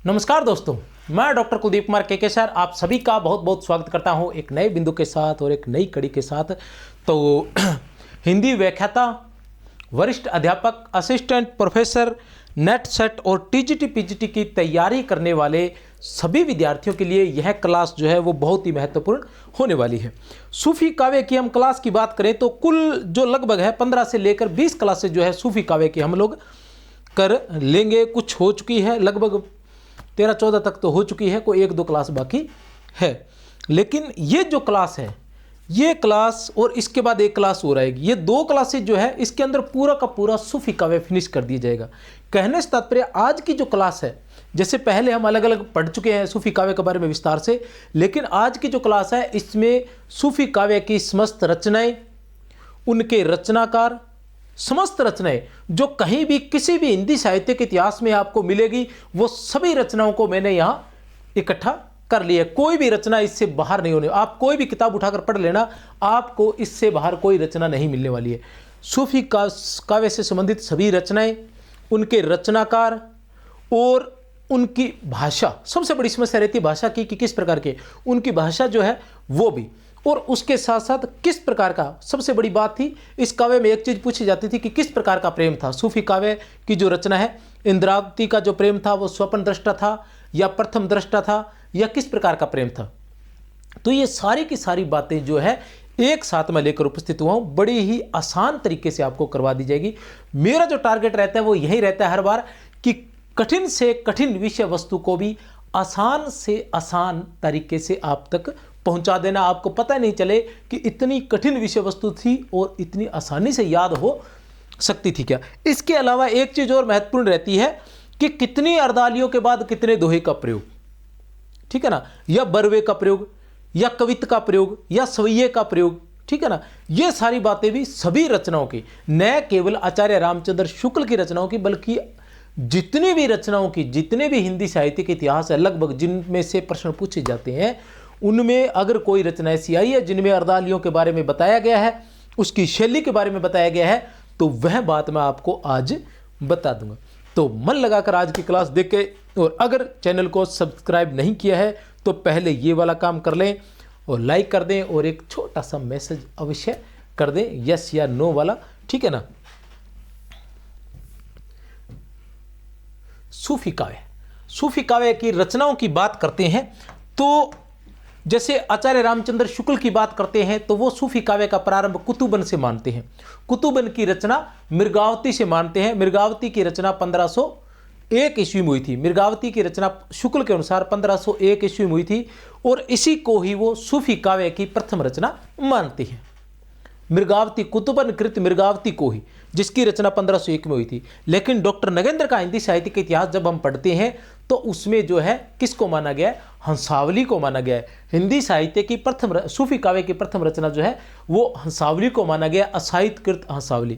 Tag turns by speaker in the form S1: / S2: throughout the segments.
S1: नमस्कार दोस्तों, मैं डॉक्टर कुलदीप कुमार के सर आप सभी का बहुत बहुत स्वागत करता हूं एक नए बिंदु के साथ और एक नई कड़ी के साथ। तो हिंदी व्याख्याता, वरिष्ठ अध्यापक, असिस्टेंट प्रोफेसर, नेट सेट और टीजीटी पीजीटी की तैयारी करने वाले सभी विद्यार्थियों के लिए यह क्लास जो है वो बहुत ही महत्वपूर्ण होने वाली है। सूफी काव्य की हम क्लास की बात करें तो कुल जो लगभग है 15 से लेकर 20 क्लासेज जो है सूफी काव्य की हम लोग कर लेंगे। कुछ हो चुकी है, लगभग 13-14 तक तो हो चुकी है, कोई 1-2 क्लास बाकी है। लेकिन ये जो क्लास है, ये क्लास और इसके बाद एक क्लास हो रहेगी, ये 2 क्लासेज जो है इसके अंदर पूरा का पूरा सूफी काव्य फिनिश कर दिया जाएगा। कहने से तात्पर्य आज की जो क्लास है, जैसे पहले हम अलग अलग पढ़ चुके हैं सूफी काव्य के बारे में विस्तार से, लेकिन आज की जो क्लास है इसमें सूफी काव्य की समस्त रचनाएं, उनके रचनाकार, समस्त रचनाएं जो कहीं भी किसी भी हिंदी साहित्य के इतिहास में आपको मिलेगी, वो सभी रचनाओं को मैंने यहाँ इकट्ठा कर लिया। कोई भी रचना इससे बाहर नहीं होने। आप कोई भी किताब उठाकर पढ़ लेना, आपको इससे बाहर कोई रचना नहीं मिलने वाली है। सूफी काव्य से संबंधित सभी रचनाएं, उनके रचनाकार और उनकी भाषा, सबसे बड़ी समस्या रहती है भाषा की कि किस प्रकार के उनकी भाषा जो है वो भी, और उसके साथ साथ किस प्रकार का, सबसे बड़ी बात थी इस काव्य में एक चीज़ पूछी जाती थी कि किस प्रकार का प्रेम था। सूफी काव्य की जो रचना है, इंद्रावती का जो प्रेम था वो स्वप्न दृष्टा था या प्रथम दृष्टा था या किस प्रकार का प्रेम था। तो ये सारी की सारी बातें जो है एक साथ में लेकर उपस्थित हुआ हूँ, बड़ी ही आसान तरीके से आपको करवा दी जाएगी। मेरा जो टारगेट रहता है वो यही रहता है हर बार कि कठिन से कठिन विषय वस्तु को भी आसान से आसान तरीके से आप तक पहुंचा देना। आपको पता नहीं चले कि इतनी कठिन विषय वस्तु थी और इतनी आसानी से याद हो सकती थी क्या। इसके अलावा एक चीज़ और महत्वपूर्ण रहती है कि कितनी अर्दालियों के बाद कितने दोहे का प्रयोग, ठीक है ना, या बरवे का प्रयोग या कवित्त का प्रयोग या सवैये का प्रयोग, ठीक है ना। ये सारी बातें भी सभी रचनाओं की, न केवल आचार्य रामचंद्र शुक्ल की रचनाओं की, बल्कि जितनी भी रचनाओं की, जितने भी हिंदी साहित्य के इतिहास है लगभग जिनमें से प्रश्न पूछे जाते हैं, उनमें अगर कोई रचना ऐसी आई है जिनमें अर्दालियों के बारे में बताया गया है, उसकी शैली के बारे में बताया गया है, तो वह बात मैं आपको आज बता दूंगा। तो मन लगाकर आज की क्लास देख के, और अगर चैनल को सब्सक्राइब नहीं किया है तो पहले ये वाला काम कर लें और लाइक कर दें और एक छोटा सा मैसेज अवश्य कर दें, यस या नो वाला, ठीक है ना। सूफी काव्य, सूफी काव्य की रचनाओं की बात करते हैं तो जैसे आचार्य रामचंद्र शुक्ल की बात करते हैं तो वो सूफी काव्य का प्रारंभ कुतुबन से मानते हैं। कुतुबन की रचना मृगावती से मानते हैं। मृगावती की रचना 1501 ईस्वी में हुई थी। मृगावती की रचना शुक्ल के अनुसार 1501 ईस्वी में हुई थी और इसी को ही वो सूफी काव्य की प्रथम रचना मानते हैं। मृगावती, कुतुबन कृत मृगावती को ही, जिसकी रचना 1501 में हुई थी। लेकिन डॉक्टर नगेंद्र का हिंदी साहित्य का इतिहास जब हम पढ़ते हैं तो उसमें जो है किसको माना गया है, हंसावली को माना गया है। हिंदी साहित्य की प्रथम, सूफी काव्य की प्रथम रचना जो है वो हंसावली को माना गया, असाहित्यकृत हंसावली।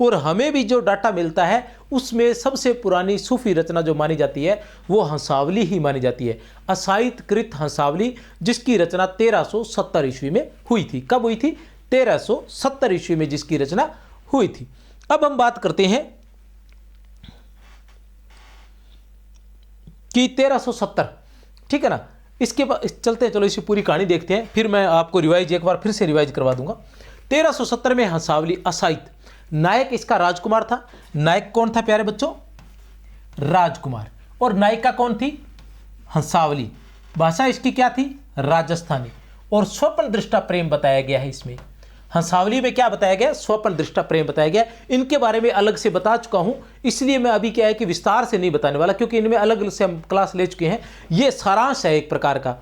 S1: और हमें भी जो डाटा मिलता है उसमें सबसे पुरानी सूफी रचना जो मानी जाती है वो हंसावली ही मानी जाती है, असाहित्यकृत हंसावली, जिसकी रचना 1370 ईस्वी में हुई थी। कब हुई थी? 1370 ईस्वी में जिसकी रचना हुई थी। अब हम बात करते हैं कि 1370, ठीक है ना। इसके बाद चलते हैं, चलो इसी पूरी कहानी देखते हैं, फिर मैं आपको रिवाइज एक बार फिर से रिवाइज करवा दूंगा। 1370 में हंसावली, असाहित्य, नायक इसका राजकुमार था। नायक कौन था प्यारे बच्चों? राजकुमार। और नायिका कौन थी? हंसावली। भाषा इसकी क्या थी? राजस्थानी। और स्वप्न दृष्टा प्रेम बताया गया है इसमें। हंसावली में क्या बताया गया? स्वप्न दृष्टा प्रेम बताया गया। इनके बारे में अलग से बता चुका हूं, इसलिए मैं अभी क्या है कि विस्तार से नहीं बताने वाला, क्योंकि इनमें अलग अलग से हम क्लास ले चुके हैं। ये सारांश है एक प्रकार का,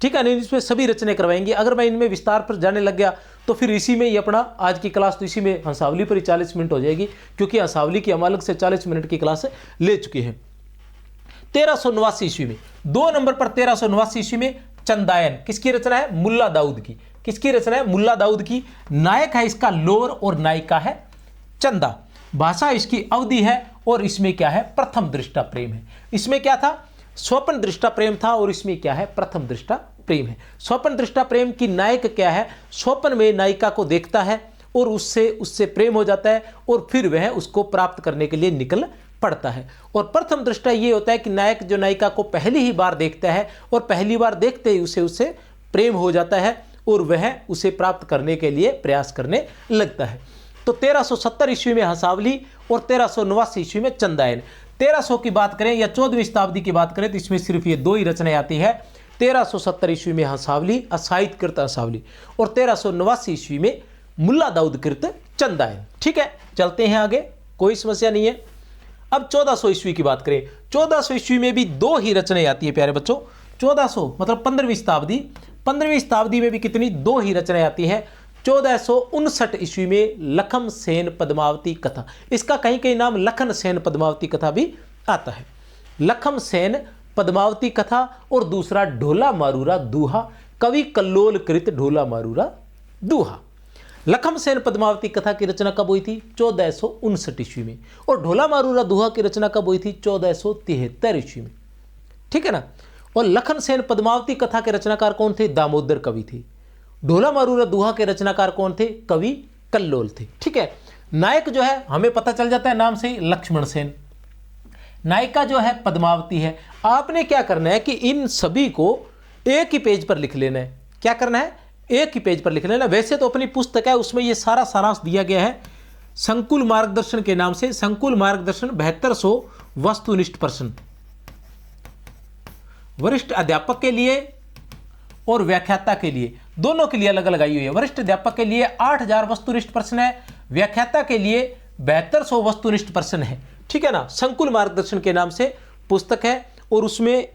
S1: ठीक है ना। इसमें सभी रचनाएं करवाएंगे। अगर मैं इनमें विस्तार पर जाने लग गया तो फिर इसी में ही अपना आज की क्लास, तो इसी में हंसावली पर ही 40 मिनट हो जाएगी, क्योंकि हंसावली की हम अलग से 40 मिनट की क्लास ले चुके हैं। 1389 ईस्वी में, 2 नंबर पर 1389 ईस्वी में चंदायन, किसकी रचना है? मुल्ला दाऊद की। किसकी रचना है? मुल्ला दाऊद की। नायक है इसका लोर और नायिका है चंदा। भाषा इसकी अवधि है और इसमें क्या है? प्रथम दृष्टा प्रेम है। इसमें क्या था? स्वप्न दृष्टा प्रेम था और इसमें क्या है? प्रथम दृष्टा प्रेम है। स्वप्न दृष्टा प्रेम की नायक क्या है? स्वप्न में नायिका को देखता है और उससे प्रेम हो जाता है और फिर वह उसको प्राप्त करने के लिए निकल पड़ता है। और प्रथम दृष्टा ये होता है कि नायक जो नायिका को पहली ही बार देखता है और पहली बार देखते ही उसे प्रेम हो जाता है और वह उसे प्राप्त करने के लिए प्रयास करने लगता है। तो 1370 ईस्वी में हंसावली और 1389 ईस्वी में चंदायन। 1300 की बात करें या 14वीं शताब्दी की बात करें तो इसमें सिर्फ ये दो ही रचनाएं आती है। 1370 ईस्वी में हंसावली असाहित कृत हंसावली और 1389 ईस्वी में मुल्ला दाऊद कृत चंदायन। ठीक है, चलते हैं आगे, कोई समस्या नहीं है। अब 1400 ईस्वी की बात करें, 1400 ईस्वी में भी दो ही रचनाएं आती है प्यारे बच्चों। 1400 मतलब 15वीं शताब्दी, 15वीं शताब्दी में भी कितनी, दो ही रचनाएं आती हैं। 1459 ईस्वी में लखम सेन पद्मावती कथा, इसका कहीं कहीं नाम लखन सेन पद्मावती कथा भी आता है। लखम सेन पद्मावती कथा और दूसरा ढोला मारूरा दूहा, कवि कल्लोल कृत ढोला मारूरा दूहा। लखम सेन पद्मावती कथा की रचना कब हुई थी? 1459 ईस्वी में। और ढोला मारूरा दूहा की रचना कब हुई थी? 1473 ईस्वी में। ठीक है ना। और लखन सेन पद्मावती कथा के रचनाकार कौन थे? दामोदर कवि थे। ढोला मारूरा दूहा के रचनाकार कौन थे? कवि कल्लोल थे। ठीक है। नायक जो है हमें पता चल जाता है नाम से ही, लक्ष्मण सेन। नायिका जो है पद्मावती है। आपने क्या करना है कि इन सभी को एक ही पेज पर लिख लेना है। क्या करना है? एक ही पेज पर लिख लेना। वैसे तो अपनी पुस्तक है उसमें ये सारा सारांश दिया गया है संकुल मार्गदर्शन के नाम से। संकुल मार्गदर्शन 7200 वस्तुनिष्ठ प्रश्न वरिष्ठ अध्यापक के लिए और व्याख्याता के लिए, दोनों के लिए अलग अलग आई हुई है। वरिष्ठ अध्यापक के लिए 8000 वस्तुनिष्ठ प्रश्न है, व्याख्याता के लिए 7200 वस्तुनिष्ठ प्रश्न है। ठीक है ना। संकुल मार्गदर्शन के नाम से पुस्तक है और उसमें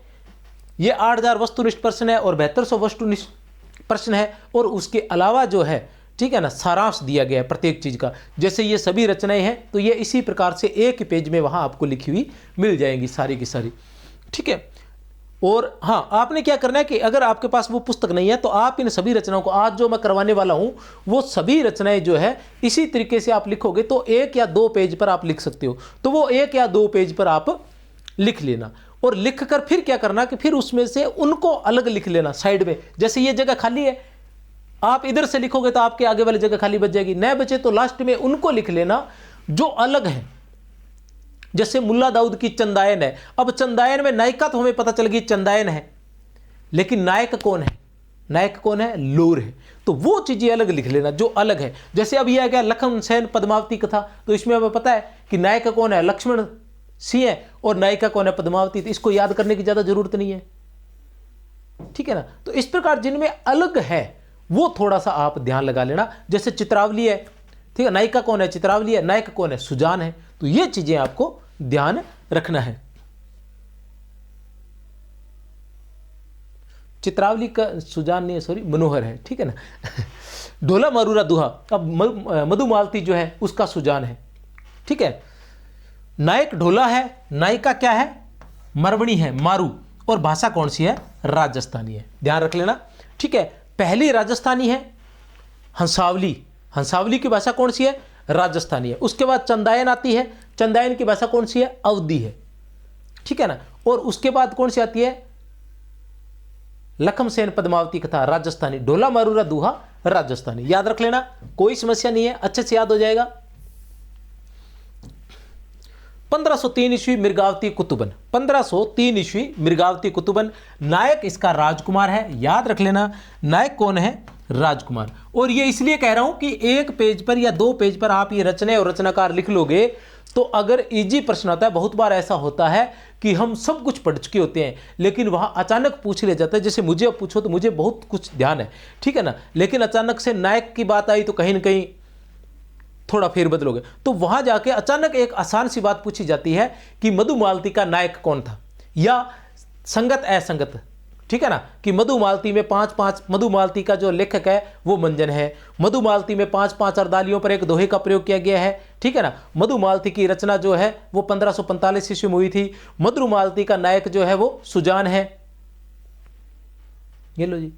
S1: ये 8000 वस्तुनिष्ठ प्रश्न है और 7200 वस्तुनिष्ठ प्रश्न है। और उसके अलावा जो है, ठीक है ना, सारांश दिया गया है प्रत्येक चीज का। जैसे ये सभी रचनाएं हैं तो ये इसी प्रकार से एक ही पेज में वहां आपको लिखी हुई मिल जाएंगी सारी की सारी। ठीक है। और हाँ, आपने क्या करना है कि अगर आपके पास वो पुस्तक नहीं है तो आप इन सभी रचनाओं को, आज जो मैं करवाने वाला हूं वो सभी रचनाएं जो है इसी तरीके से आप लिखोगे तो 1 या 2 पेज पर आप लिख सकते हो। तो वो 1 या 2 पेज पर आप लिख लेना और लिख कर फिर क्या करना कि फिर उसमें से उनको अलग लिख लेना साइड में। जैसे ये जगह खाली है, आप इधर से लिखोगे तो आपके आगे वाली जगह खाली बच जाएगी, न बचे तो लास्ट में उनको लिख लेना जो अलग है। जैसे मुल्ला दाऊद की चंदायन है। अब चंदायन में नायिका तो हमें पता चल गई चंदायन है, लेकिन नायक कौन है? नायक कौन है? लोर है। तो वो चीजें अलग लिख लेना जो अलग है। जैसे अब यह आ गया लखन सेन पद्मावती कथा, तो इसमें हमें पता है कि नायक कौन है? लक्ष्मण सिंह है और नायिका कौन है? पद्मावती। तो इसको याद करने की ज्यादा जरूरत नहीं है। ठीक है ना। तो इस प्रकार जिनमें अलग है वो थोड़ा सा आप ध्यान लगा लेना। जैसे चित्रावली है, ठीक है, नायिका कौन है? चित्रावली है। नायक कौन है? सुजान है। तो ये चीजें आपको ध्यान रखना है। चित्रावली का सुजान नहीं है, सॉरी, मनोहर है। ठीक है ना। ढोला मारूरा दूहा, अब मधुमालती जो है उसका सुजान है। ठीक है। नायक ढोला है, नायिका क्या है? मरवणी है, मारू। और भाषा कौन सी है? राजस्थानी है। ध्यान रख लेना। ठीक है। पहली राजस्थानी है हंसावली। हंसावली की भाषा कौन सी है? राजस्थानी है। उसके बाद चंदायन आती है। चंदायन की भाषा कौन सी है? अवधी है। ठीक है ना। और उसके बाद कौन सी आती है? लखम सेन पद्मावती कथा, राजस्थानी। ढोला मारूरा दूहा, राजस्थानी। याद रख लेना, कोई समस्या नहीं है, अच्छे से याद हो जाएगा। 1503 ईस्वी मृगावती कुतुबन। 1503 ईस्वी मृगावती कुतुबन। नायक इसका राजकुमार है। याद रख लेना, नायक कौन है? राजकुमार। और ये इसलिए कह रहा हूं कि एक पेज पर या 2 पेज पर आप ये रचने और रचनाकार लिख लोगे तो अगर इजी प्रश्न आता है। बहुत बार ऐसा होता है कि हम सब कुछ पढ़ चुके होते हैं लेकिन वहां अचानक पूछ लिया जाता है। जैसे मुझे अब पूछो तो मुझे बहुत कुछ ध्यान है, ठीक है ना, लेकिन अचानक से नायक की बात आई तो कहीं ना कहीं थोड़ा फेरबदल हो गया। तो वहां जाके अचानक एक आसान सी बात पूछी जाती है कि मधुमालती का नायक कौन था, या संगत असंगत। ठीक है ना, कि मधुमालती में 5-5, मधुमालती का जो लेखक है वो मंजन है। मधुमालती में 5-5 अर्दालियों पर एक दोहे का प्रयोग किया गया है। ठीक है ना। मधुमालती की रचना जो है वो 1545 ईस्वी में हुई थी। मधुमालती का नायक जो है वो सुजान है। ये लो जी।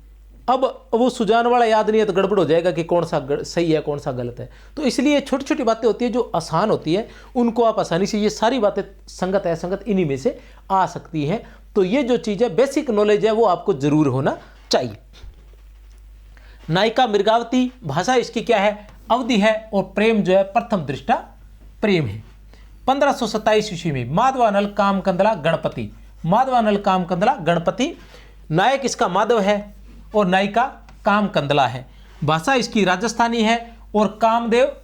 S1: अब वो सुजान वाला याद नहीं है तो गड़बड़ हो जाएगा कि कौन सा सही है कौन सा गलत है। तो इसलिए छोटी छोटी बातें होती है जो आसान होती है उनको आप आसानी से, ये सारी बातें संगत असंगत इन्हीं में से आ सकती हैं। तो ये जो चीज है बेसिक नॉलेज है वो आपको जरूर होना चाहिए। नायिका मृगावती, भाषा इसकी क्या है? अवधि है। और प्रेम जो है प्रथम दृष्टा प्रेम है। 1527 ईस्वी में माधवानल कामकंदला गणपति, माधवानल कामकंदला गणपति, नायक इसका माधव है और नायिका कामकंदला है। भाषा इसकी राजस्थानी है और कामदेव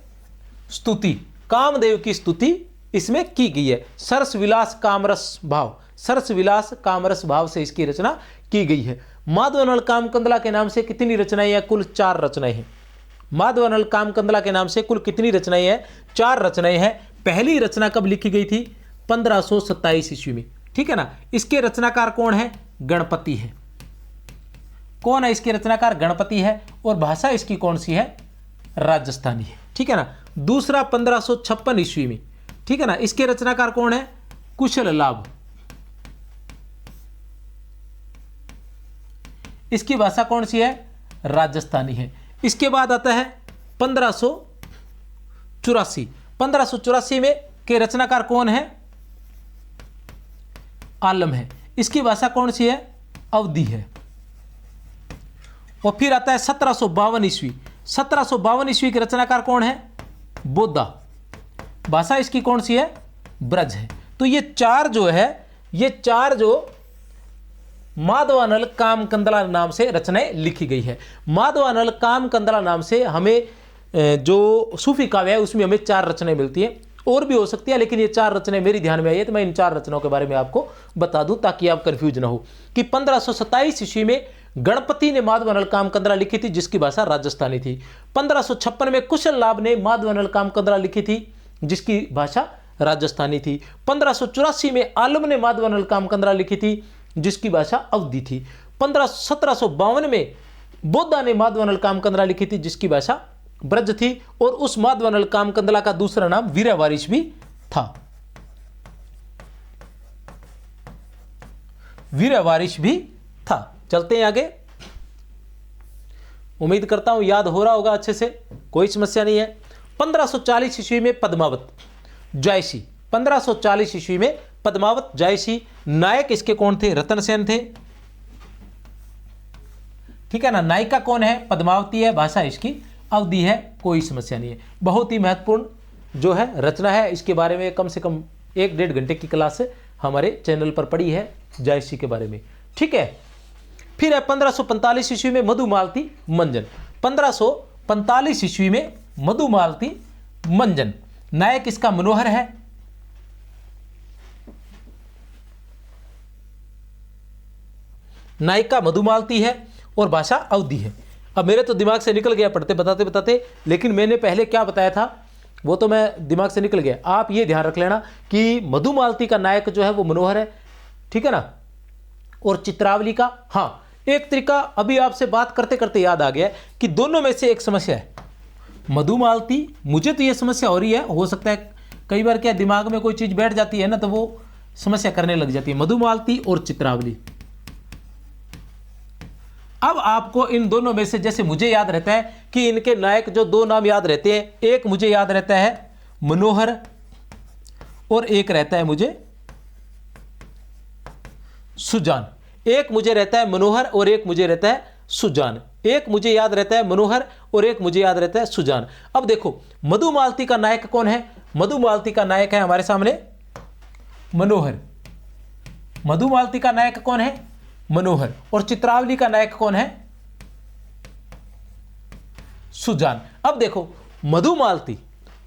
S1: स्तुति, कामदेव की स्तुति इसमें की गई है। सरस विलास कामरस भाव, सरस विलास कामरस भाव से इसकी रचना की गई है। माधवानल कामकंदला के नाम से कितनी रचनाएं हैं? कुल 4 रचनाएं हैं। माधवानल कामकंदला के नाम से कुल कितनी रचनाएं हैं? 4 रचनाएं हैं। पहली रचना कब लिखी गई थी? 1527 ईस्वी में, ठीक है ना। इसके रचनाकार कौन है? गणपति है। कौन है इसके रचनाकार? गणपति है। और भाषा इसकी कौन सी है? राजस्थानी है, ठीक है ना। दूसरा 1556 ईस्वी में, ठीक है ना। इसके रचनाकार कौन है? कुशल लाभ। इसकी भाषा कौन सी है? राजस्थानी है। इसके बाद आता है 1584। 1584 में के रचनाकार कौन है? आलम है। इसकी भाषा कौन सी है? अवधी है। और फिर आता है 1752 ईस्वी। 1752 ईस्वी के रचनाकार कौन है? बोधा। भाषा इसकी कौन सी है? ब्रज है। तो ये 4 जो है, ये 4 जो माधवानल कामकंदला नाम से रचनाएं लिखी गई है। माधवानल कामकंदला नाम से हमें जो सूफी काव्य है उसमें हमें 4 रचनाएं मिलती हैं। और भी हो सकती है, लेकिन ये 4 रचनाएं मेरी ध्यान में आई है तो मैं इन 4 रचनाओं के बारे में आपको बता दूं ताकि आप कंफ्यूज ना हो। कि 1527 ईस्वी में गणपति ने माधवानल कामकंदला लिखी थी जिसकी भाषा राजस्थानी थी। 1556 में कुशल लाभ ने माधवानल कामकंदला लिखी थी जिसकी भाषा राजस्थानी थी। 1584 में आलम ने माधवानल कामकंदला लिखी थी जिसकी भाषा अवधी थी। 1752 में बोधा ने माधवानल कामकंदला लिखी थी जिसकी भाषा ब्रज थी। और उस माधवानल कामकंदला का दूसरा नाम वीरवारिश भी था। वीरवारिश भी था। चलते हैं आगे। उम्मीद करता हूं याद हो रहा होगा अच्छे से, कोई समस्या नहीं है। 1540 ईस्वी में पद्मावत जायसी, 1540 ईस्वी में पद्मावत जायसी। नायक इसके कौन थे? रतन सेन थे, ठीक है ना। नायिका कौन है? पद्मावती है। भाषा इसकी अवधी है। कोई समस्या नहीं है। बहुत ही महत्वपूर्ण जो है रचना है, इसके बारे में कम से कम 1-1.5 घंटे की क्लास हमारे चैनल पर पड़ी है जायसी के बारे में, ठीक है। फिर है 1545 ईस्वी में मधुमालती मंजन। 1545 ईस्वी में मधुमालती मंजन। नायक इसका मनोहर है। नायिका मधुमालती है और भाषा अवधी है। अब मेरे तो दिमाग से निकल गया पढ़ते बताते बताते, लेकिन मैंने पहले क्या बताया था वो तो मैं दिमाग से निकल गया। आप ये ध्यान रख लेना कि मधुमालती का नायक जो है वो मनोहर है, ठीक है ना। और चित्रावली का, हाँ, एक तरीका अभी आपसे बात करते करते याद आ गया कि दोनों में से एक समस्या है। मधुमालती, मुझे तो ये समस्या हो रही है, हो सकता है कई बार क्या दिमाग में कोई चीज़ बैठ जाती है ना तो वो समस्या करने लग जाती है। मधुमालती और चित्रावली। अब आपको इन दोनों में से, जैसे मुझे याद रहता है कि इनके नायक जो 2 नाम याद रहते हैं, एक मुझे याद रहता है मनोहर और एक रहता है मुझे सुजान। एक मुझे रहता है मनोहर और एक मुझे रहता है सुजान। एक मुझे याद रहता है मनोहर और एक मुझे याद रहता है सुजान। अब देखो मधुमालती का नायक कौन है? मधुमालती का नायक है हमारे सामने मनोहर। मधुमालती का नायक कौन है? मनोहर। और चित्रावली का नायक कौन है? सुजान। अब देखो मधुमालती,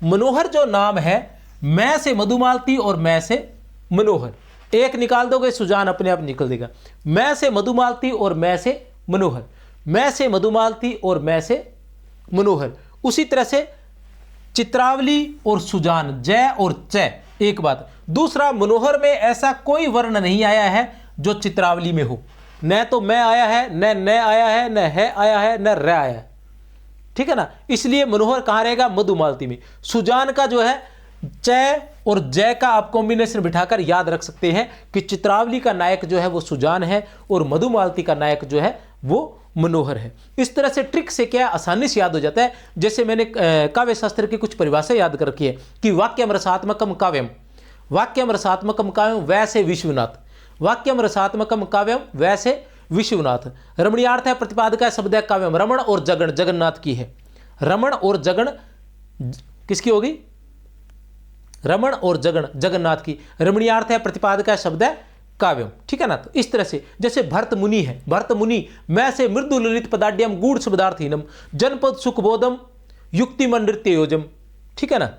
S1: मनोहर जो नाम है, मैं से मधुमालती और मैं से मनोहर, एक निकाल दोगे सुजान अपने आप निकल देगा। मैं से मधुमालती और मैं से मनोहर, मैं से मधुमालती और मैं से मनोहर। उसी तरह से चित्रावली और सुजान, जय और चय। एक बात, दूसरा, मनोहर में ऐसा कोई वर्ण नहीं आया है जो चित्रावली में हो। न तो मैं आया है, न आया है, न है आया है, न र आया है, ठीक है ना। इसलिए मनोहर कहाँ रहेगा? मधुमालती में। सुजान का जो है चय और जय का आप कॉम्बिनेशन बिठाकर याद रख सकते हैं कि चित्रावली का नायक जो है वो सुजान है और मधुमालती का नायक जो है वो मनोहर है। इस तरह से ट्रिक से क्या आसानी से याद हो जाता है। जैसे मैंने काव्य शास्त्र की कुछ परिभाषा याद कर रखी है कि वाक्यम रसात्मकम काव्यम, वाक्यम रसात्मकम काव्यम वैसे विश्वनाथ, वाक्यम रसात्मकम काव्यम वैसे विश्वनाथ। रमणीयार्थ है, प्रतिपादक है, शब्द है काव्यम। रमण और जगन जगन्नाथ की है। रमण और जगन किसकी होगी? रमण और जगन्नाथ की, रमणीयार्थ है, प्रतिपादक शब्द है काव्यम, ठीक है ना। तो इस तरह से जैसे भरत मुनि है, भरत मुनि मैं से मृदु ललित पदाड्यम गूढ़ शब्दार्थहीनम जनपद सुखबोधम युक्तिमन नृत्य योजम, ठीक है ना।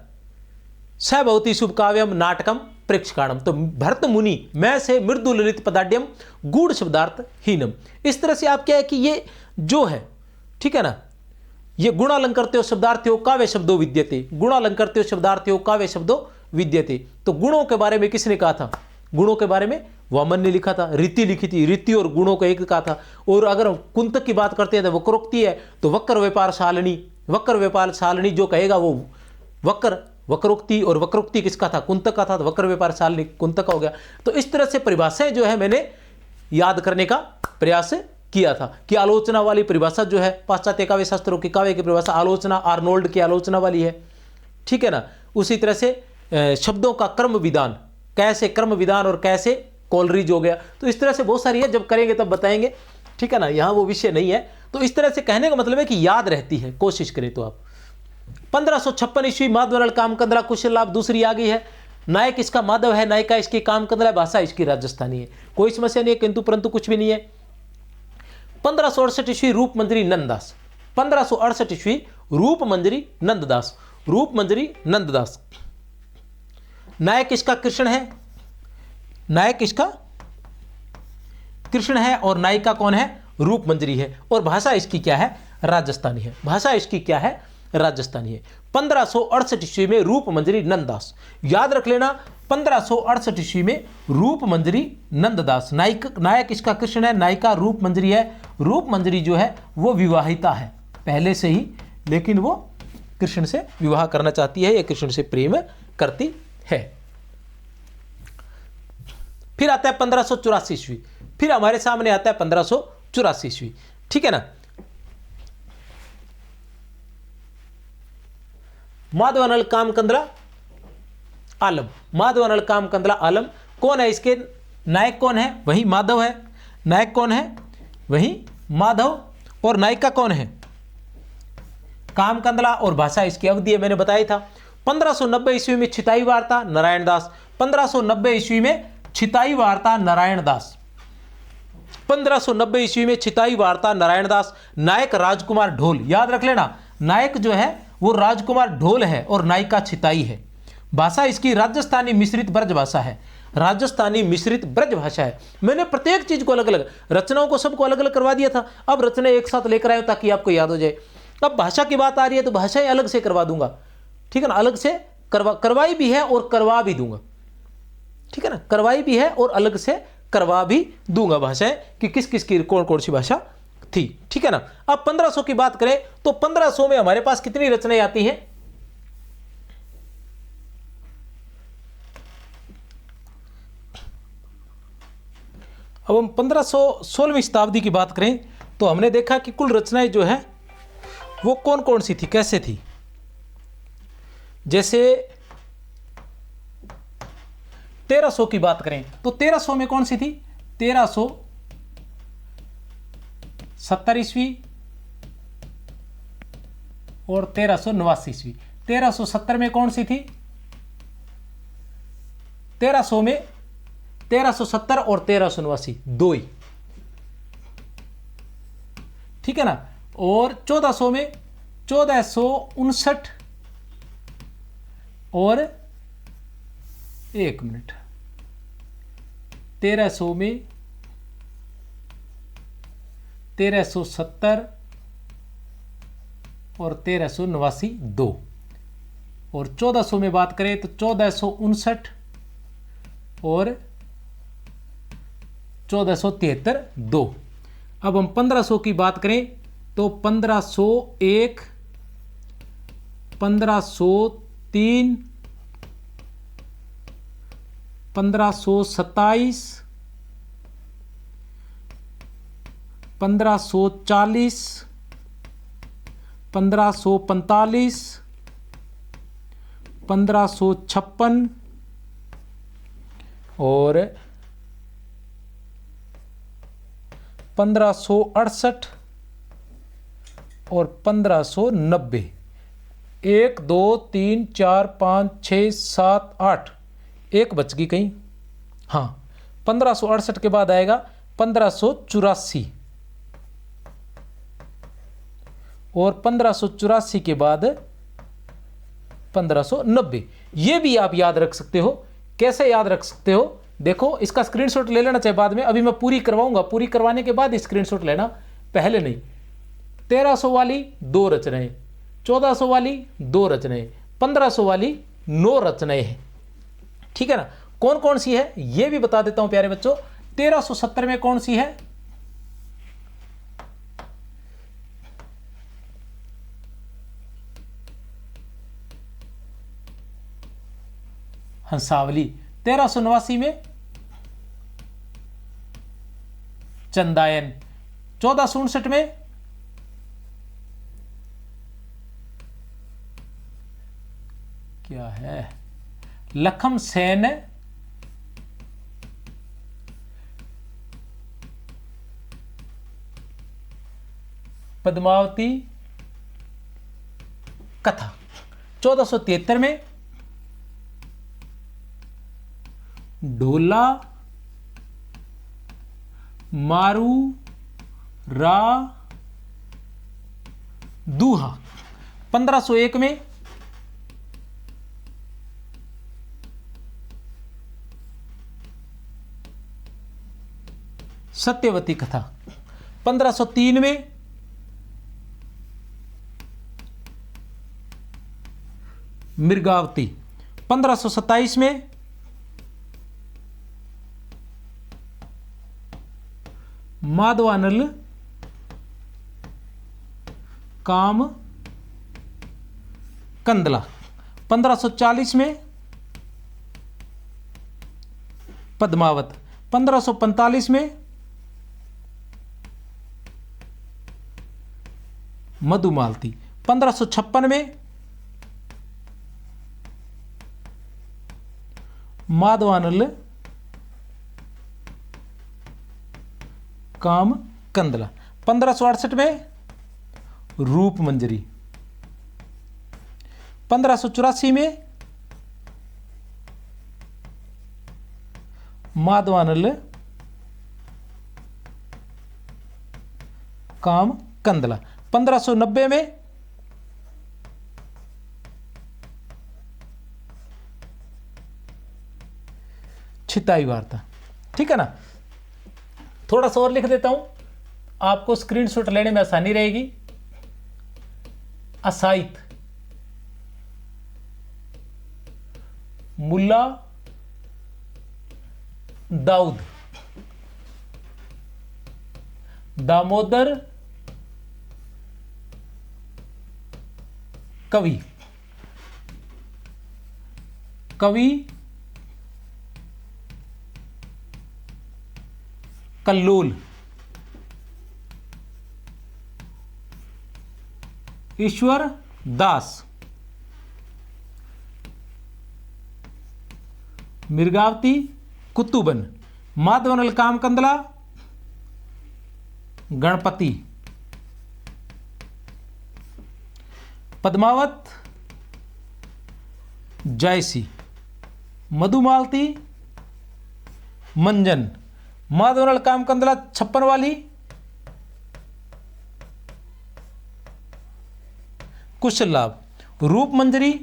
S1: स भवती शुभ काव्यम नाटकम प्रेक्षकाणम। तो भरत मुनि मैं से मृदु ललित पदाड्यम गूढ़ शब्दार्थ हीनम। इस तरह से आप क्या है कि ये जो है, ठीक है ना, ये गुणालंकृत्यो शब्दार्थ्यो काव्य शब्दों विद्यते, गुणालंकृत्यो शब्दार्थ्यो काव्य शब्दों विद्यते। तो गुणों के बारे में किसने कहा था? गुणों के बारे में वामन ने लिखा था, रीति लिखी थी, रीति और गुणों को एक कहा था। और अगर कुंतक की बात करते हैं तो वक्रोक्ति है, तो वक्र व्यापार शालिनी, वक्र व्यापार शालिनी जो कहेगा वो वक्रोक्ति, और वक्रोक्ति किसका था? कुंतक का था, तो वक्र व्यापार शालिनी कुंतक का हो गया। तो इस तरह से परिभाषाएं जो है मैंने याद करने का प्रयास किया था कि आलोचना वाली परिभाषा जो है पाश्चात्य काव्य शास्त्रों की काव्य की परिभाषा आलोचना, आर्नोल्ड की आलोचना वाली है, ठीक है ना। उसी तरह से शब्दों का क्रम विधान, कैसे क्रम विधान और कैसे कोलरिज हो गया। तो इस तरह से बहुत सारी है, जब करेंगे तब बताएंगे, ठीक है ना, यहाँ वो विषय नहीं है। तो इस तरह से कहने का मतलब है कि याद रहती है, कोशिश करें तो आप। 1556 ईस्वी माधवनल कामकंद्रा कुशल लाभ दूसरी आ गई है। नायक इसका माधव है, नायिका इसकी कामकंद्रा, भाषा इसकी राजस्थानी है। कोई समस्या नहीं है, किंतु परंतु कुछ भी नहीं है। 1568 ईस्वी रूप मंजरी नंददास, 1568 ईस्वी रूप मंजरी नंददास, रूप मंजरी नंददास। नायक इसका कृष्ण है, नायक इसका कृष्ण है, और नायिका कौन है? रूप मंजरी है। और भाषा इसकी क्या है? राजस्थानी है। भाषा इसकी क्या है? राजस्थानी है। 1568 ईस्वी में रूप मंजरी नंददास, याद रख लेना। 1568 ईस्वी में रूप मंजरी नंददास, नायक इसका कृष्ण है, नायिका रूप मंजरी है। रूप मंजरी जो है वो विवाहिता है पहले से ही, लेकिन वो कृष्ण से विवाह करना चाहती है या कृष्ण से प्रेम करती है। फिर आता है 1584 ईस्वी, फिर हमारे सामने आता है 1584 ईस्वी, ठीक है ना। माधवानल कामकंद्रा आलम, माधवानल कामकंद्रा आलम कौन है? इसके नायक कौन है? वही माधव है। नायक कौन है? वही माधव। और नायिका कौन है? कामकंदला। और भाषा इसकी अवधि है, मैंने बताया था। 1590 ईस्वी में छिताई वार्ता नारायण दास, 1590 ईस्वी में छिताई वार्ता नारायण दास, 1590 ईस्वी में छिताई वार्ता नारायण दास। नायक राजकुमार ढोल, याद रख लेना, नायक जो है वो राजकुमार ढोल है और नायिका छिताई है। भाषा इसकी राजस्थानी मिश्रित ब्रज भाषा है, राजस्थानी मिश्रित ब्रज भाषा है। मैंने प्रत्येक चीज को अलग अलग, रचनाओं को सबको अलग अलग करवा दिया था। अब रचना एक साथ लेकर आए ताकि आपको याद हो जाए। अब भाषा की बात आ रही है तो भाषाएं अलग से करवा दूंगा, ठीक है ना। अलग से करवाई भी है और करवा भी दूंगा, ठीक है ना। करवाई भी है और अलग से करवा भी दूंगा भाषाएं कि किस किस की कौन कौन सी भाषा थी, ठीक है ना। अब 1500 की बात करें तो 1500 में हमारे पास कितनी रचनाएं आती हैं? अब हम 1516वीं शताब्दी की बात करें तो हमने देखा कि कुल रचनाएं जो है वो कौन कौन सी थी, कैसे थी। जैसे 1300 की बात करें तो 1300 में कौन सी थी? 1370 ईस्वी और 1389 ईस्वी। 1370 में कौन सी थी? 1300 में 1370 और 1389 दो ही, ठीक है ना। और 1400 में 1459 और 1 मिनट 1300 में 1370 और 1389 दो। और 1400 में बात करें तो 1459 और 1473 दो। अब हम 1500 की बात करें तो 1501, 1503, 1527, 1540, 1545, 1556 और 1568 और 1590। 1 2 3 4 5 6 7 8, एक बच गई कहीं। हाँ, 1568 के बाद आएगा 1584, और 1584 के बाद 1590। ये भी आप याद रख सकते हो। कैसे याद रख सकते हो? देखो, इसका स्क्रीनशॉट ले लेना चाहे बाद में, अभी मैं पूरी करवाऊंगा, पूरी करवाने के बाद स्क्रीनशॉट लेना, पहले नहीं। 1300 वाली 2 रचनाएं, 1400 वाली 2 रचनाएं, 1500 वाली 9 रचनाएं हैं। ठीक है ना? कौन कौन सी है ये भी बता देता हूं प्यारे बच्चों। 1370 में कौन सी है? हंसावली। 1389 में चंदायन। 1469 में क्या है? लखम सेन। पद्मावती कथा। 1473 में ढोला मारू रा दूहा। 1501 में सत्यवती कथा। 1503 में मृगावती। 1527 में माधवानल काम कंदला। 1540 में पद्मावत। 1545 में मधुमालती। 1556 में माधवानल काम कंदला। 1568 में रूप मंजरी। 1584 में माधवानल काम कंदला। 1590 में छिताई वार्ता। ठीक है ना? थोड़ा सा और लिख देता हूं, आपको स्क्रीनशॉट लेने में आसानी रहेगी। असाइत, मुल्ला दाऊद, दामोदर कवि, कवि कल्लोल, ईश्वर दास, मृगावती कुतुबन, माधवनल काम कंदला गणपति, पद्मावत जयसी, मधुमालती मंजन, माधवनल काम कंदला 56 वाली कुशल लाभ, रूप मंजरी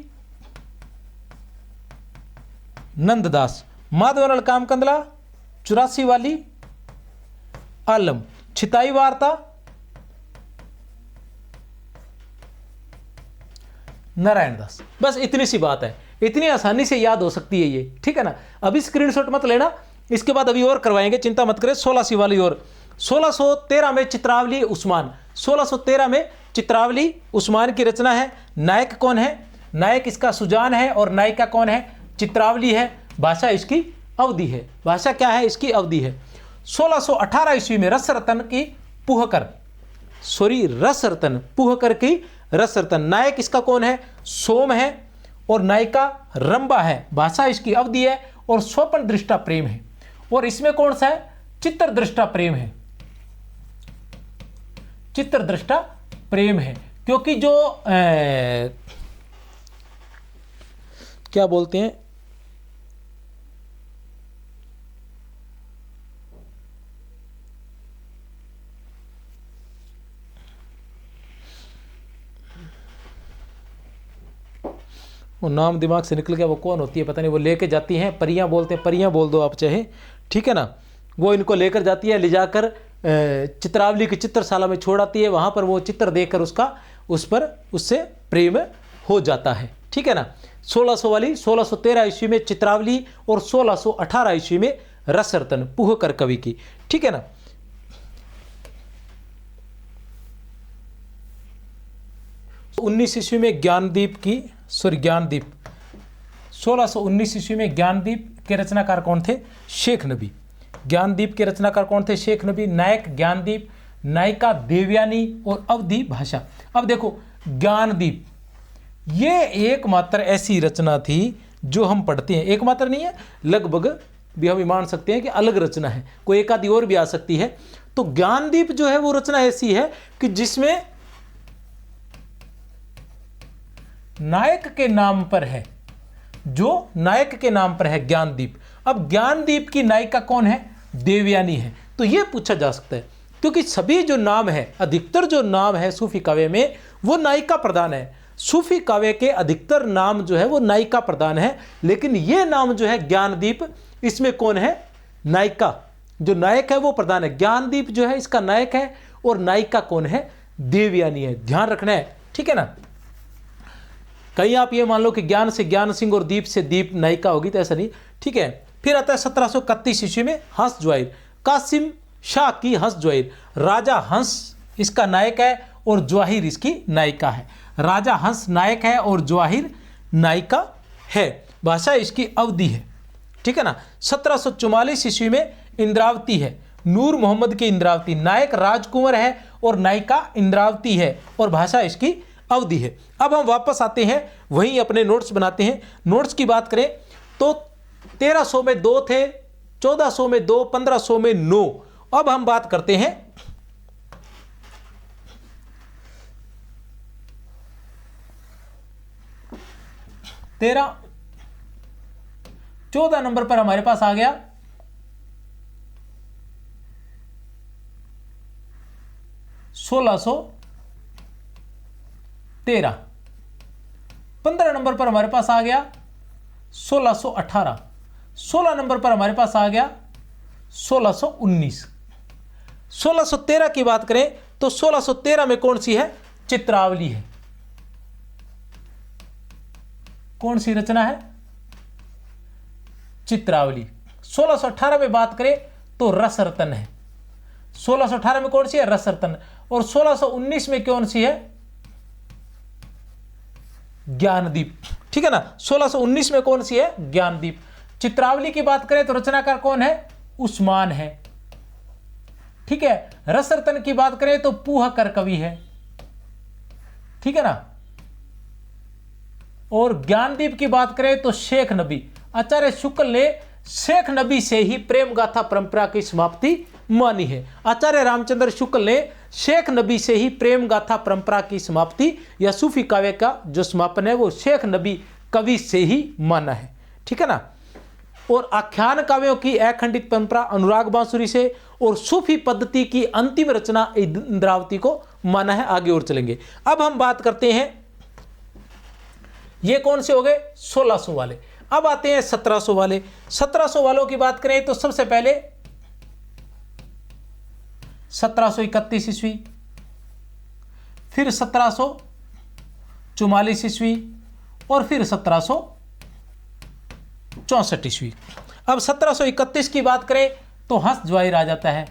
S1: नंददास, माधवनल काम कंदला 84 वाली आलम, छिताई वार्ता नारायण दास। बस इतनी सी बात है, इतनी आसानी से याद हो सकती है ये। ठीक है ना? अभी स्क्रीनशॉट मत लेना, इसके बाद अभी और करवाएंगे, चिंता मत करें। 16 वाली और 1613 में चित्रावली उस्मान। 1613 में चित्रावली उस्मान की रचना है। नायक कौन है? नायक इसका सुजान है, और नायिका कौन है? चित्रावली है। भाषा इसकी अवधि है। भाषा क्या है? इसकी अवधि है। 1618 ईस्वी में रसरतन की पुहकर, रसरतन पुहकर की रसरतन। नायक इसका कौन है? सोम है, और नायिका रंबा है। भाषा इसकी अवधि है, और स्वप्न दृष्टा प्रेम है। और इसमें कौन सा है? चित्र दृष्टा प्रेम है। चित्र दृष्टा प्रेम है, क्योंकि जो क्या बोलते हैं, वो नाम दिमाग से निकल गया, वो कौन होती है पता नहीं, वो लेके जाती हैं, परियां बोलते हैं, परियां बोल दो आप चाहे, ठीक है ना। वो इनको लेकर जाती है, ले जाकर चित्रावली की चित्रशाला में छोड़ आती है, वहाँ पर वो चित्र देखकर उससे प्रेम हो जाता है, ठीक है ना। 1600 वाली 1613 ईस्वी में चित्रावली और 1618 ईस्वी में रसरतन पुहकर कवि की, ठीक है ना। तो 19 ईस्वी में ज्ञानदीप 1619 ईस्वी में ज्ञानदीप के रचनाकार कौन थे, शेख नबी। ज्ञानदीप के रचनाकार कौन थे, शेख नबी। नायक ज्ञानदीप, नायिका देवयानी और अवधि भाषा। अब देखो ज्ञानदीप ये एकमात्र ऐसी रचना थी जो हम पढ़ते हैं, एकमात्र नहीं है, लगभग भी हम मान सकते हैं कि अलग रचना है, कोई एक आधी और भी आ सकती है। तो ज्ञानदीप जो है वो रचना ऐसी है कि जिसमें नायक के नाम पर है, जो नायक के नाम पर है ज्ञानदीप। अब ज्ञानदीप की नायिका कौन है, देवयानी है। तो यह पूछा जा सकता है, क्योंकि सभी जो नाम है, अधिकतर जो नाम है सूफी काव्य में वो नायिका प्रधान है। सूफी काव्य के अधिकतर नाम जो है वो नायिका प्रधान है, लेकिन ये नाम जो है ज्ञानदीप, इसमें कौन है, नायिका, जो नायक है वो प्रधान है। ज्ञानदीप जो है इसका नायक है और नायिका कौन है, देवयानी है, ध्यान रखना है, ठीक है ना। कहीं आप ये मान लो कि ज्ञान से ज्ञान सिंह और दीप से दीप नायिका होगी, तो ऐसा नहीं, ठीक है। फिर आता है 1731 ईस्वी में हंस ज्वाहिर, कासिम शाह की हंस ज्वाहिर। राजा हंस इसका नायक है और ज्वाहिर इसकी नायिका है। राजा हंस नायक है और ज्वाहिर नायिका है। भाषा इसकी अवधि है, ठीक है ना। 1744 ईस्वी में इंद्रावती है, नूर मोहम्मद की इंद्रावती। नायक राजकुंवर है और नायिका इंद्रावती है और भाषा इसकी अवधि है। अब हम वापस आते हैं, वहीं अपने नोट्स बनाते हैं। नोट्स की बात करें तो 1300 में 2 थे, 1400 में 2, 1500 में 9। अब हम बात करते हैं 14 नंबर पर हमारे पास आ गया 1613। 15 नंबर पर हमारे पास आ गया 1618। 16 नंबर पर हमारे पास आ गया 1619। 1613 की बात करें तो 1613 में कौन सी है, चित्रावली है। कौन सी रचना है, चित्रावली। 1618 में बात करें तो रसरतन है। 1618 में कौन सी है, रसरतन। और 1619 में कौन सी है, ज्ञानदीप, ठीक है ना। 1619 में कौन सी है, ज्ञानदीप। चित्रावली की बात करें तो रचनाकार कौन है, उस्मान है, ठीक है। रसरतन की बात करें तो पुहकर कवि है, ठीक है ना। और ज्ञानदीप की बात करें तो शेख नबी। आचार्य शुक्ल ने शेख नबी से ही प्रेम गाथा परंपरा की समाप्ति मानी है। आचार्य रामचंद्र शुक्ल ने शेख नबी से ही प्रेम गाथा परंपरा की समाप्ति या सूफी काव्य का जो समापन है वो शेख नबी कवि से ही माना है, ठीक है ना। और आख्यान काव्यों की अखंडित परंपरा अनुराग बांसुरी से और सूफी पद्धति की अंतिम रचना इंद्रावती को माना है। आगे और चलेंगे। अब हम बात करते हैं, ये कौन से हो गए, 1600 वाले। अब आते हैं 1700 वाले। 1700 वालों की बात करें तो सबसे पहले 1731 ईस्वी, फिर 1744 ईस्वी और फिर 1764 ईस्वी। अब 1731 की बात करें तो हंस ज्वाहिर आ जाता है,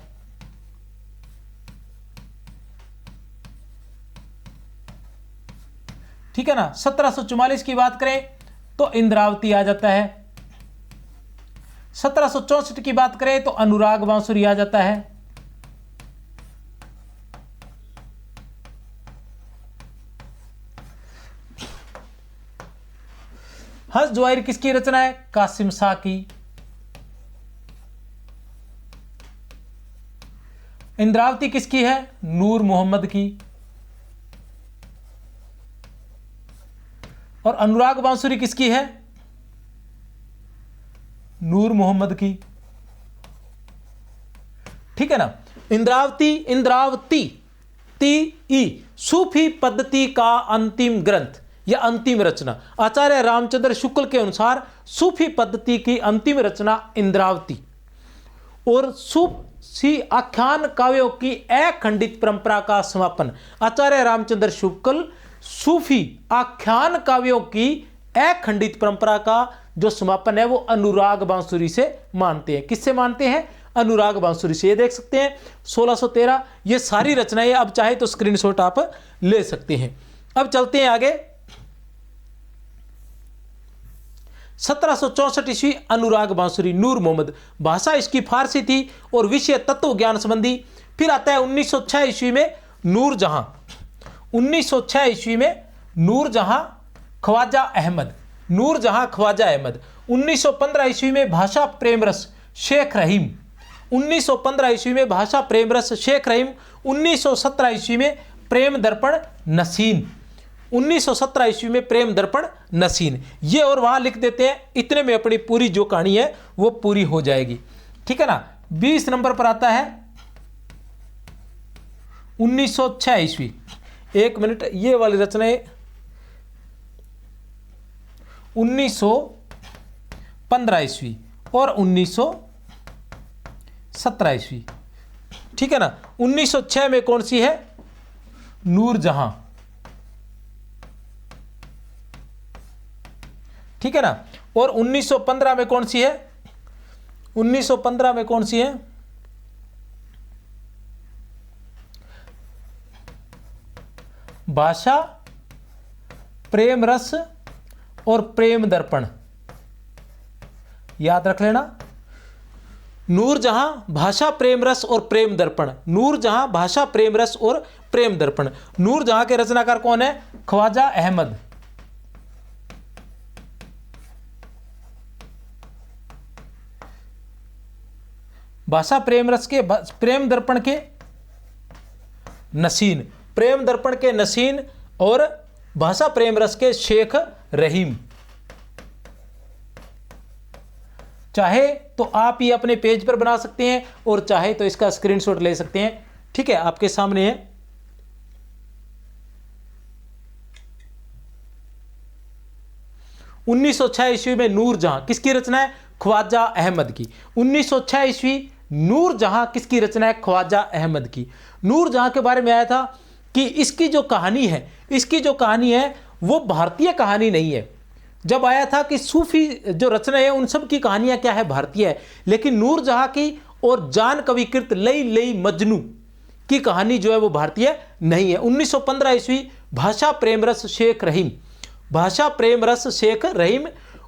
S1: ठीक है ना। 1744 की बात करें तो इंद्रावती आ जाता है। 1764 की बात करें तो अनुराग बांसुरी आ जाता है। हंस ज्वाहिर किसकी रचना है, कासिम शाह की। इंद्रावती किसकी है, नूर मोहम्मद की। और अनुराग बांसुरी किसकी है, नूर मोहम्मद की। ठीक है ना। इंद्रावती, इंद्रावती ती ई सूफी पद्धति का अंतिम ग्रंथ या अंतिम रचना। आचार्य रामचंद्र शुक्ल के अनुसार सूफी पद्धति की अंतिम रचना इंद्रावती। और सूफी आख्यान काव्यों की अखंडित परंपरा का समापन। आचार्य रामचंद्र शुक्ल सूफी आख्यान काव्यों की अखंडित परंपरा का जो समापन है वो अनुराग बांसुरी से मानते हैं। किससे मानते हैं? अनुराग बांसुरी से। ये देख सकते हैं 1613, ये सारी रचनाएं। अब चाहे तो स्क्रीनशॉट आप ले सकते हैं। अब चलते हैं आगे। 1764 ईस्वी अनुराग बांसुरी, नूर मोहम्मद। भाषा इसकी फारसी थी और विषय तत्व ज्ञान संबंधी। फिर आता है 1906 ईस्वी में नूर जहां। 1906 ईस्वी में नूर जहां ख्वाजा अहमद, नूर जहां ख्वाजा अहमद। 1915 ईस्वी में भाषा प्रेम रस शेख रहीम। 1915 ईस्वी में भाषा प्रेम रस शेख रहीम। 1917 ईस्वी में प्रेम दर्पण नसीन। 1917 ईस्वी में प्रेम दर्पण नसीन। ये और वहां लिख देते हैं। इतने में अपनी पूरी जो कहानी है वो पूरी हो जाएगी। ठीक है ना। 20 नंबर पर आता है 1906 ईस्वी। एक मिनट, ये वाली रचनाएं 1915 ईस्वी और 1917 ईस्वी। ठीक है ना। 1906 में कौन सी है? नूर जहां। ठीक है ना। और 1915 में कौन सी है? 1915 में कौन सी है? भाषा प्रेम रस और प्रेम दर्पण। याद रख लेना। नूर जहां भाषा प्रेम रस और प्रेम दर्पण। नूर जहां भाषा प्रेम रस और प्रेम दर्पण। नूर जहां के रचनाकार कौन है? ख्वाजा अहमद। भाषा प्रेम रस के प्रेम दर्पण के नसीन। प्रेम दर्पण के नसीन और भाषा प्रेम रस के शेख रहीम। चाहे तो आप ये अपने पेज पर बना सकते हैं और चाहे तो इसका स्क्रीनशॉट ले सकते हैं। ठीक है, आपके सामने है। उन्नीस सौ 6 ईस्वी में नूर जहां किसकी रचना है? ख्वाजा अहमद की। 1906 ईस्वी नूर जहां किसकी रचना है? ख्वाजा अहमद की। नूर जहां के बारे में आया था कि इसकी जो कहानी है, इसकी जो कहानी है वो भारतीय कहानी नहीं है। जब आया था कि सूफी जो रचना है उन सब की कहानियां क्या है? भारतीय है। लेकिन नूर जहां की और जान कविकृत लई लई मजनू की कहानी जो है वो भारतीय नहीं है। 1915 ईस्वी भाषा प्रेम रस शेख रहीम। भाषा प्रेम रस शेख रहीम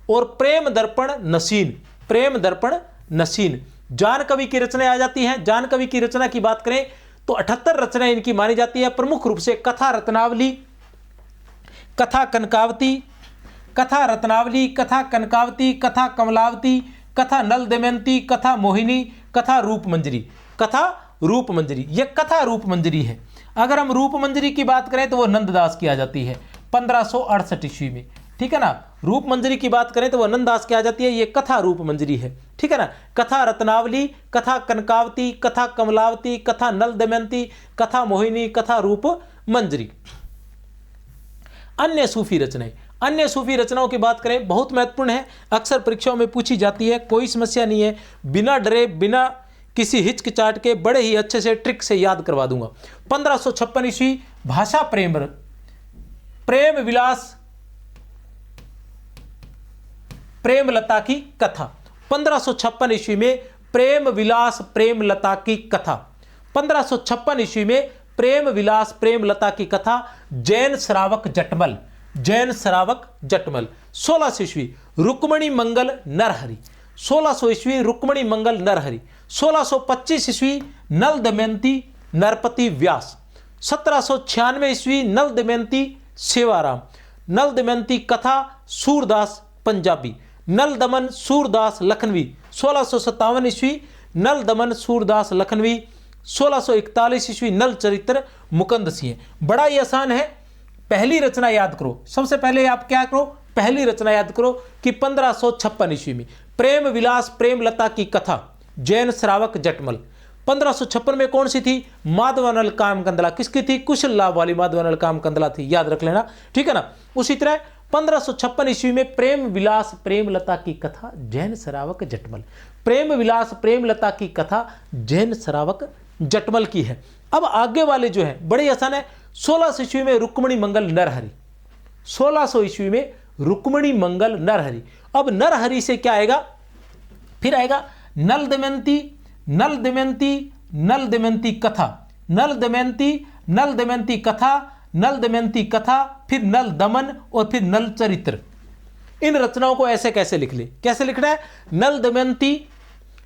S1: और प्रेम दर्पण नसीन। प्रेम दर्पण नसीन जान कवि की रचनाएं आ जाती हैं। जान कवि की रचना की बात करें तो 78 रचनाएं इनकी मानी जाती है। प्रमुख रूप से कथा रत्नावली, कथा कनकावती, कथा रत्नावली, कथा कनकावती, कथा कमलावती, कथा नल दमयंती, कथा मोहिनी, कथा रूप मंजरी। कथा रूप मंजरी, यह कथा रूप मंजरी है। अगर हम रूप मंजरी की बात करें तो वह नंददास की आ जाती है 1568 ईस्वी में। ठीक है ना। रूप मंजरी की बात करें तो वह नंददास की आ जाती है। यह कथा रूप मंजरी है। ठीक है ना। कथा रत्नावली, कथा कनकावती, कथा कमलावती, कथा नल दमयंती, कथा मोहिनी, कथा रूप मंजरी। अन्य सूफी रचनाएं, अन्य सूफी रचनाओं की बात करें, बहुत महत्वपूर्ण है, अक्सर परीक्षाओं में पूछी जाती है, कोई समस्या नहीं है। बिना डरे, बिना किसी हिचकिचाहट के बड़े ही अच्छे से ट्रिक से याद करवा दूंगा। 1556 ईस्वी भाषा प्रेम विलास प्रेमलता की कथा। 1556 ईस्वी में प्रेम विलास प्रेमलता की कथा। 1556 ईस्वी में प्रेम विलास प्रेमलता की कथा जैन श्रावक जटमल। जैन श्रावक जटमल। 1600 ईस्वी रुक्मणी मंगल नरहरि। 1600 ईस्वी रुक्मणी मंगल नरहरि। 1625 ईस्वी नल दमयंती नरपति व्यास। 1796 ईस्वी नल दमयंती सेवाराम। नल दमयंती कथा सूरदास पंजाबी। नल दमन सूरदास लखनवी। 1657 ईस्वी नल दमन सूरदास लखनवी। 1641 ईस्वी नल चरित्र मुकंद सिंह। बड़ा ही आसान है, पहली रचना याद करो। सबसे पहले आप क्या करो? पहली रचना याद करो कि 1556 ईस्वी में प्रेम विलास प्रेमलता की कथा, जैन श्रावक जटमल। 1556 में कौन सी थी? माधवानल कामकंदला। किसकी थी? कुशल लाभ वाली माधवानल कामकंदला थी, याद रख लेना, ठीक है ना। उसी तरह 1556 ईस्वी में प्रेम विलास प्रेमलता की कथा, जैन श्रावक जटमल। प्रेम विलास प्रेमलता की कथा जैन श्रावक जटमल की है। अब आगे वाले जो है बड़े आसान है। 1600 ईस्वी में रुक्मणी मंगल नरहरि, 1600 ईस्वी में रुक्मणी मंगल नरहरि। अब नरहरि से क्या आएगा? फिर आएगा नल दमयंती, नल दमयंती, नल दमयंती कथा, नल दमयंती, नल दमयंती कथा, नल दमयंती कथा, फिर नल दमन और फिर नल चरित्र। इन रचनाओं को ऐसे कैसे लिख ले? कैसे लिखना है? नल दमयंती,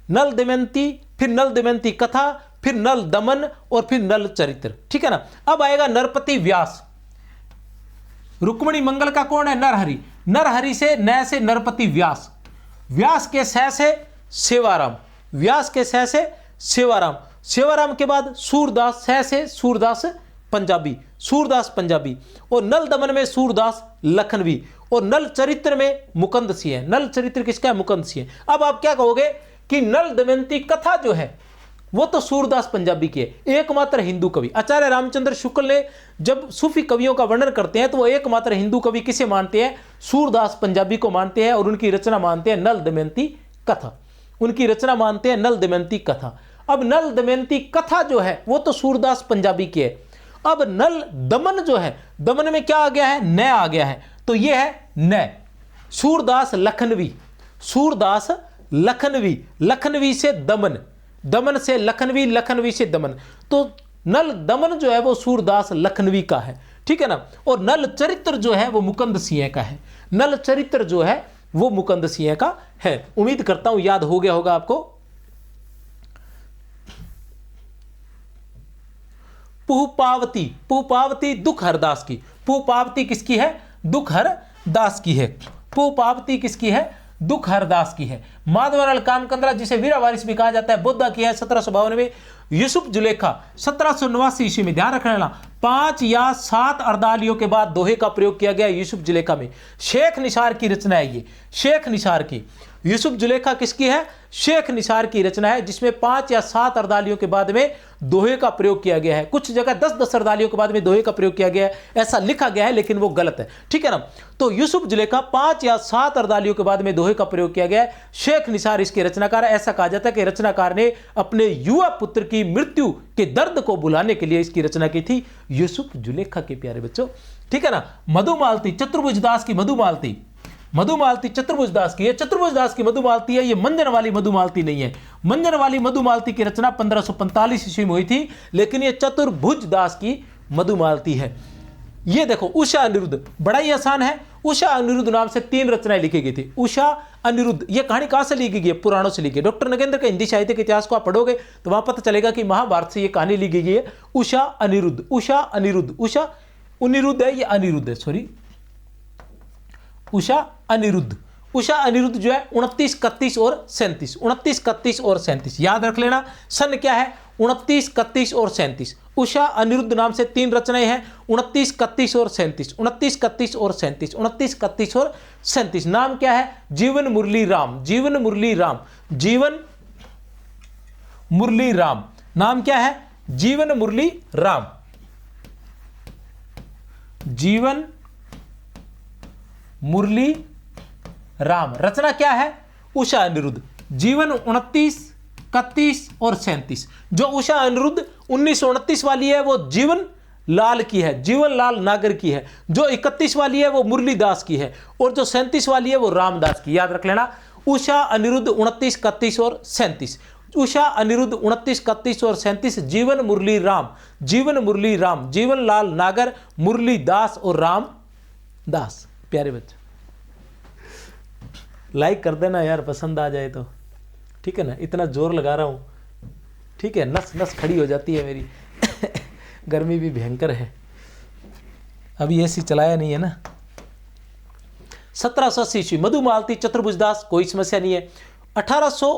S1: नल दमयंती, फिर नल दमयंती कथा, फिर नल दमन और फिर नल चरित्र, ठीक है ना। अब आएगा नरपति व्यास। रुक्मणी मंगल का कौन है? नरहरि। नरहरि से न से नरपति व्यास, व्यास के स से सेवाराम, व्यास के स से सेवाराम, सेवाराम के बाद सूरदास, स से सूरदास पंजाबी, सूरदास पंजाबी। और नल दमन में सूरदास लखनवी और नल चरित्र में मुकंद सिंह है। नल चरित्र किसका है? मुकंद सिंह है। अब आप क्या कहोगे कि नल दमयंती कथा जो है वो तो सूरदास पंजाबी की है, एकमात्र हिंदू कवि। आचार्य रामचंद्र शुक्ल ने जब सूफी कवियों का वर्णन करते हैं तो वो एकमात्र हिंदू कवि किसे मानते हैं? सूरदास पंजाबी को मानते हैं और उनकी रचना मानते हैं नल दमयंती कथा, उनकी रचना मानते हैं नल दमयंती कथा। अब नल दमयंती कथा जो है वो तो सूरदास पंजाबी की है। अब नल दमन जो है, दमन में क्या आ गया है? न आ गया है, तो ये है न। सूरदास लखनवी, सूरदास लखनवी, लखनवी से दमन, दमन से लखनवी, लखनवी से दमन, तो नल दमन जो है वो सूरदास लखनवी का है, ठीक है ना। और नल चरित्र जो है वो मुकंद सिंह का है, नल चरित्र जो है वो मुकंद सिंह का है। उम्मीद करता हूं याद हो गया होगा आपको। पुहपावती, पुहपावती दुख हरदास की। पुहपावती किसकी है? दुख हरदास की है। पुहपावती किसकी है? दुख हरदास की है। माधवानल कामकंदला जिसे वीरा वारिस भी कहा जाता है, बुद्धा की है 1752 में। यूसुफ जुलेखा 1789 ईस्वी में, ध्यान रखना 5 या 7 अर्दालियों के बाद दोहे का प्रयोग किया गया यूसुफ जुलेखा में। शेख निसार की रचना है ये, शेख निसार की। यूसुफ जुलेखा किसकी है? शेख निसार की रचना है, जिसमें 5 या 7 अर्दालियों के बाद में दोहे का प्रयोग किया गया है। कुछ जगह 10-10 अर्दालियों के बाद में दोहे का प्रयोग किया गया है, ऐसा लिखा गया है, लेकिन वो गलत है, ठीक है ना। तो यूसुफ जुलेखा 5 या 7 अर्दालियों के बाद में दोहे का प्रयोग किया गया है। शेख निसार इसके रचनाकार है। ऐसा कहा जाता है कि रचनाकार ने अपने युवा पुत्र की मृत्यु के दर्द को भुलाने के लिए इसकी रचना की थी, यूसुफ जुलेखा के प्यारे बच्चों, ठीक है ना। मधुमालती, चतुर्भुज दास की मधुमालती, मधुमालती चतुर्भुज दास की है, चतुर्भुज दास की मधुमालती है, ये मंजन वाली मधुमालती नहीं है। मंजन वाली मधुमालती की रचना 1545 ईस्वी में हुई थी, लेकिन ये चतुर्भुज दास की मधुमालती है। ये देखो उषा अनिरुद्ध, बड़ा ही आसान है। उषा अनिरुद्ध नाम से 3 रचनाएं लिखी गई थी। उषा अनिरुद्ध, ये कहानी कहां से लिखी गई है? पुराणों से लिखी है। डॉक्टर नगेंद्र के हिंदी साहित्य के इतिहास को आप पढ़ोगे तो वहां पता चलेगा कि महाभारत से ये कहानी लिखी गई है। उषा अनिरुद्ध, उषा अनिरुद्ध, उषा अनिरुद्ध है, ये अनिरुद्ध है, सॉरी, उषा अनिरुद्ध। उषा अनिरुद्ध जो है 29, 31 और 37, 29, 31 और 37 याद रख लेना। सन क्या है? 29, 31 और 37। उषा अनिरुद्ध नाम से 3 रचनाएं हैं, 29, 31 और 37, 29, 31 और 37, 29, 31 और 37। नाम क्या है? जीवन मुरली राम, जीवन मुरली राम, जीवन मुरली राम। नाम क्या है? जीवन मुरली राम, जीवन मुरली राम। रचना क्या है? उषा अनिरुद्ध। जीवन 29, 31 और 37। जो उषा अनिरुद्ध 1929 वाली है वो जीवन लाल की है, जीवन लाल नागर की है। जो 31 वाली है वो मुरलीदास की है, और जो 37 वाली है वो रामदास की। याद रख लेना, उषा अनिरुद्ध 29, 31 और 37। उषा अनिरुद्ध 29, 31 और 37। जीवन मुरली राम, जीवन मुरली राम, जीवन लाल नागर, मुरलीदास और रामदास। प्यारे बच्चे लाइक कर देना यार, पसंद आ जाए तो, ठीक है ना। इतना जोर लगा रहा हूं, ठीक है, नस नस खड़ी हो जाती है मेरी। गर्मी भी भयंकर है, अभी एसी चलाया नहीं है ना। 1780 ईस्वी मधुमालती चतुर्भुज दास, कोई समस्या नहीं है। 1800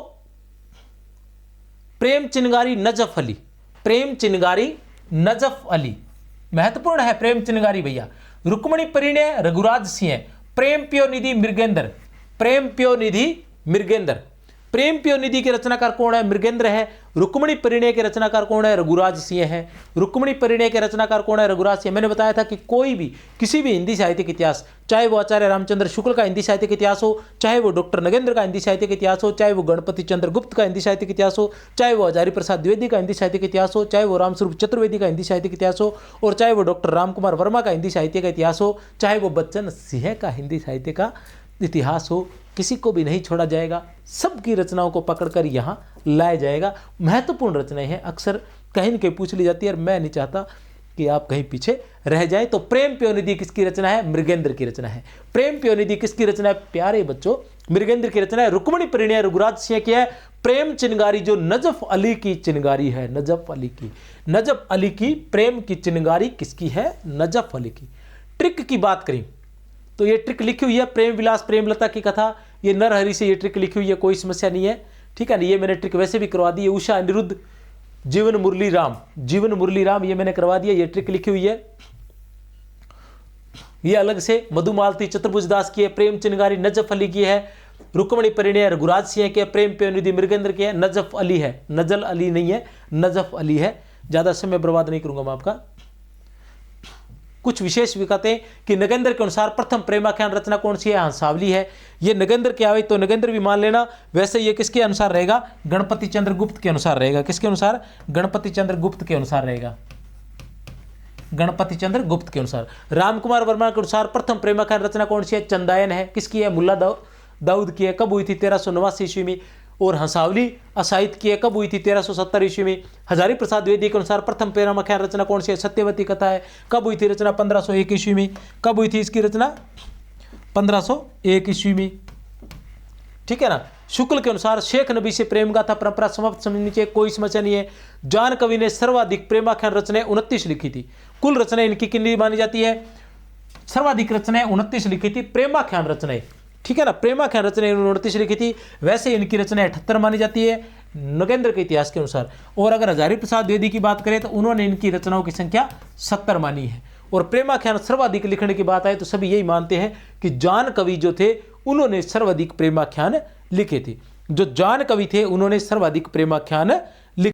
S1: प्रेम चिनगारी नजफ अली, प्रेम चिनगारी नजफ अली महत्वपूर्ण है। प्रेम चिनगारी भैया। रुक्मणी परिणय रघुराज सिंह, प्रेम प्यो निधि मृगेंद्र, प्रेम प्यो निधि मृगेंद्र। प्रेम प्योनिधि के रचनाकार कौन है? मृगेंद्र है। रुक्मिणी परिणय के रचनाकार कौन है? रघुराज सिंह है। रुक्मिणी परिणय के रचनाकार कौन है? रघुराज सिंह। मैंने बताया था कि कोई भी किसी भी हिंदी साहित्य के इतिहास, चाहे वो आचार्य रामचंद्र शुक्ल का हिंदी साहित्य के इतिहास हो, चाहे वो डॉक्टर नगेंद्र का हिंदी साहित्य के इतिहास हो, चाहे वो गणपति चंद्र गुप्त का हिंदी साहित्य के इतिहास हो, चाहे वो हजारी प्रसाद द्विवेदी का हिंदी साहित्य के इतिहास हो, चाहे वो रामस्वरूप चतुर्वेदी का हिंदी साहित्य के इतिहास हो, और चाहे वो डॉक्टर रामकुमार वर्मा का हिंदी साहित्य का इतिहास हो, चाहे वो बच्चन सिंह का हिंदी साहित्य का इतिहास हो, किसी को भी नहीं छोड़ा जाएगा। सबकी रचनाओं को पकड़कर यहाँ लाया जाएगा। महत्वपूर्ण रचनाएं हैं, अक्सर कहीं न कहीं पूछ ली जाती है और मैं नहीं चाहता कि आप कहीं पीछे रह जाए। तो प्रेम प्योनिधि किसकी रचना है? मृगेंद्र की रचना है। प्रेम प्योनिधि किसकी रचना है? प्यारे बच्चों, मृगेंद्र की रचना है। रुक्मिणी परिणय रघुराज सिंह की है। प्रेम चिनगारी जो नजफ अली की चिनगारी है, नजफ अली की प्रेम की चिनगारी किसकी है? नजफ अली की। ट्रिक की बात करें तो ये ट्रिक लिखी हुई है प्रेम विलास प्रेमलता की कथा, ये नरहरि से ये ट्रिक लिखी हुई है, कोई समस्या नहीं है, ठीक है ना। ये मैंने ट्रिक वैसे भी करवा दी है। उषा अनिरुद्ध, जीवन मुरली राम ये मैंने करवा दिया, ये ट्रिक लिखी हुई है। ये अलग से मधुमालती चतुर्भुज दास की है। प्रेम चिनगारी नजफ अली की है। रुक्मिणी परिणय रघुराज सिंह की है। प्रेम प्योनिधि मृगेंद्र की है। नजफ अली है, नजल अली नहीं है, नजफ अली है। ज्यादा समय बर्बाद नहीं करूंगा मैं आपका। कुछ विशेष विकतें कि नगेंद्र के अनुसार प्रथम प्रेमाख्यान रचना कौन सी है? हंसावली है। ये नगेंद्र के आवे तो नगेंद्र भी मान लेना। वैसे ये किसके अनुसार रहेगा? गणपति चंद्र गुप्त के अनुसार रहेगा। किसके अनुसार? गणपति चंद्र गुप्त के अनुसार रहेगा। गणपति चंद्र गुप्त के अनुसार। रामकुमार वर्मा के अनुसार प्रथम प्रेमाख्यान रचना कौन सी है? चंदायन है। किसकी है? मुल्ला दाऊद की है। कब हुई थी? 1389 ईस्वी में। और हंसावली असाहित की है। कब हुई थी? 1370 ईस्वी में। हजारी प्रसाद द्विवेदी के अनुसार प्रथम प्रेमाख्यान रचना कौन सी है? सत्यवती कथा है। कब हुई थी रचना? 1501 ईस्वी में। कब हुई थी इसकी रचना? 1501 ईस्वी में, ठीक है ना। शुक्ल के अनुसार शेख नबी से प्रेम गाथा परंपरा समाप्त समझनी चाहिए, कोई समस्या नहीं है। जान कवि ने सर्वाधिक प्रेमाख्यान रचनाएं 29 लिखी थी। कुल रचनाएं इनकी कितनी मानी जाती है? सर्वाधिक रचनाएं 29 लिखी थी प्रेमाख्यान रचनाएं, ठीक है ना। प्रेमाख्यान रचनाएं 29 लिखी थी। वैसे इनकी रचनाएं 78 मानी जाती है नगेंद्र के इतिहास के अनुसार। और अगर हजारी प्रसाद द्विवेदी की बात करें तो उन्होंने इनकी रचनाओं की संख्या 70 मानी है। और प्रेमाख्यान सर्वाधिक लिखने की बात आए तो सभी यही मानते हैं कि जान कवि जो थे उन्होंने सर्वाधिक प्रेमाख्यान लिखे थे। जो जान कवि थे उन्होंने सर्वाधिक प्रेमाख्यान